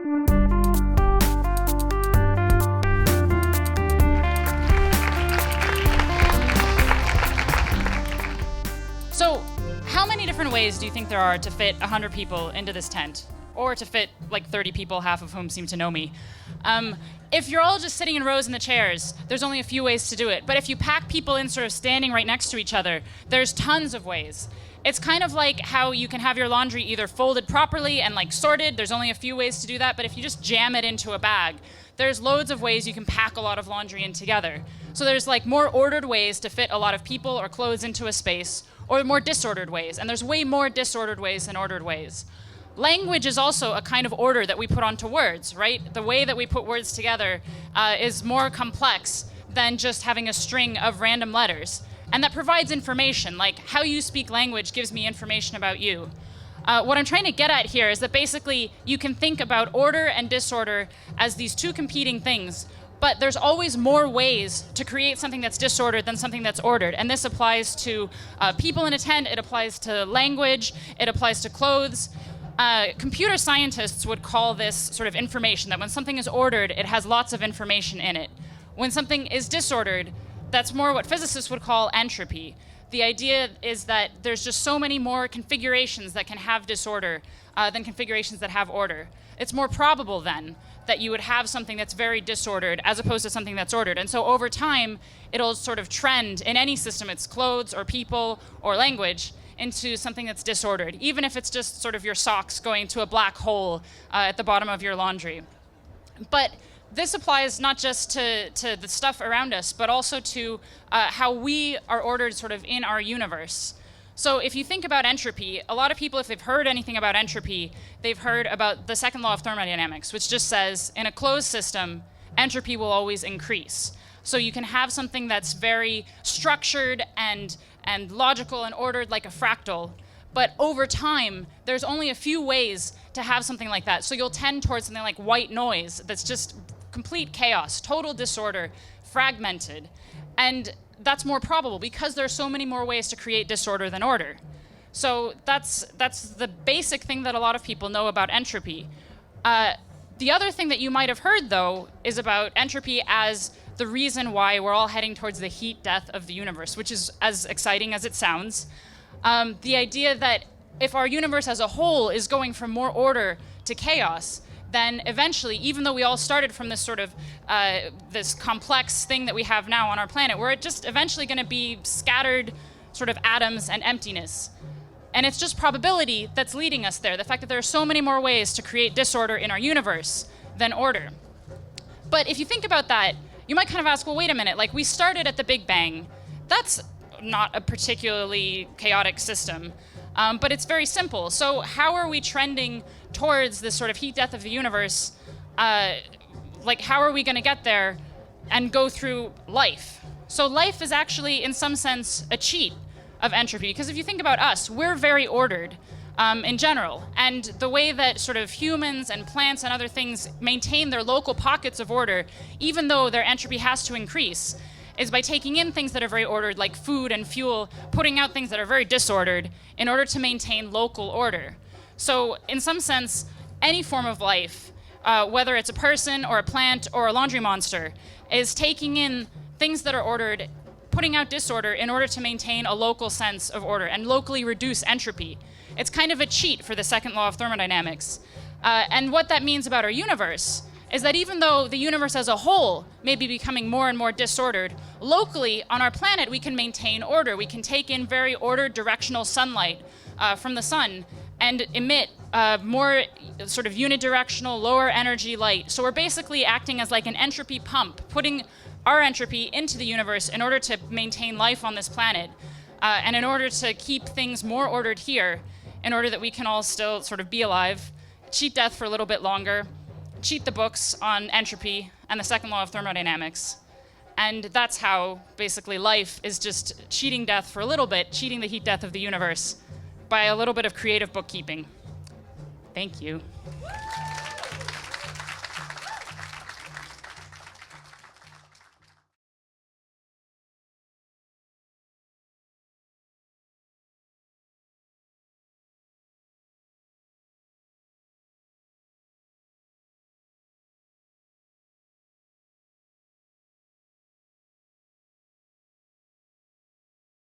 So, how many different ways do you think there are to fit 100 people into this tent? Or to fit like 30 people, half of whom seem to know me. If you're all just sitting in rows in the chairs, there's only a few ways to do it. But if you pack people in sort of standing right next to each other, there's tons of ways. It's kind of like how you can have your laundry either folded properly and like sorted. There's only a few ways to do that. But if you just jam it into a bag, there's loads of ways you can pack a lot of laundry in together. So there's like more ordered ways to fit a lot of people or clothes into a space, or more disordered ways. And there's way more disordered ways than ordered ways. Language is also a kind of order that we put onto words, right? The way that we put words together is more complex than just having a string of random letters. And that provides information, like how you speak language gives me information about you. What I'm trying to get at here is that basically you can think about order and disorder as these two competing things, but there's always more ways to create something that's disordered than something that's ordered. And this applies to people in a tent, it applies to language, it applies to clothes. Computer scientists would call this sort of information, that when something is ordered, it has lots of information in it. When something is disordered, that's more what physicists would call entropy. The idea is that there's just so many more configurations that can have disorder than configurations that have order. It's more probable then that you would have something that's very disordered as opposed to something that's ordered. And so over time, it'll sort of trend in any system, it's clothes or people or language, into something that's disordered, even if it's just sort of your socks going to a black hole at the bottom of your laundry. But this applies not just to the stuff around us, but also to how we are ordered sort of in our universe. So if you think about entropy, a lot of people, if they've heard anything about entropy, they've heard about the second law of thermodynamics, which just says in a closed system, entropy will always increase. So you can have something that's very structured and logical and ordered like a fractal, but over time, there's only a few ways to have something like that. So you'll tend towards something like white noise that's just complete chaos, total disorder, fragmented. And that's more probable because there are so many more ways to create disorder than order. So that's the basic thing that a lot of people know about entropy. The other thing that you might have heard, though, is about entropy as the reason why we're all heading towards the heat death of the universe, which is as exciting as it sounds. The idea that if our universe as a whole is going from more order to chaos, then eventually, even though we all started from this sort of this complex thing that we have now on our planet, we're just eventually going to be scattered sort of atoms and emptiness. And it's just probability that's leading us there, the fact that there are so many more ways to create disorder in our universe than order. But if you think about that, you might kind of ask, well, wait a minute, like we started at the Big Bang. That's not a particularly chaotic system, but it's very simple. So how are we trending towards this sort of heat death of the universe? Like how are we going to get there and go through life? So life is actually, in some sense, a cheat of entropy, because if you think about us, we're very ordered in general, and the way that sort of humans and plants and other things maintain their local pockets of order, even though their entropy has to increase, is by taking in things that are very ordered, like food and fuel, putting out things that are very disordered in order to maintain local order. So in some sense, any form of life, whether it's a person or a plant or a laundry monster, is taking in things that are ordered, putting out disorder in order to maintain a local sense of order and locally reduce entropy. It's kind of a cheat for the second law of thermodynamics. And what that means about our universe is that even though the universe as a whole may be becoming more and more disordered, locally on our planet we can maintain order. We can take in very ordered directional sunlight from the sun and emit more sort of unidirectional, lower energy light. So we're basically acting as like an entropy pump, putting our entropy into the universe in order to maintain life on this planet, and in order to keep things more ordered here, in order that we can all still sort of be alive, cheat death for a little bit longer, cheat the books on entropy and the second law of thermodynamics. And that's how basically life is just cheating death for a little bit, cheating the heat death of the universe by a little bit of creative bookkeeping. Thank you.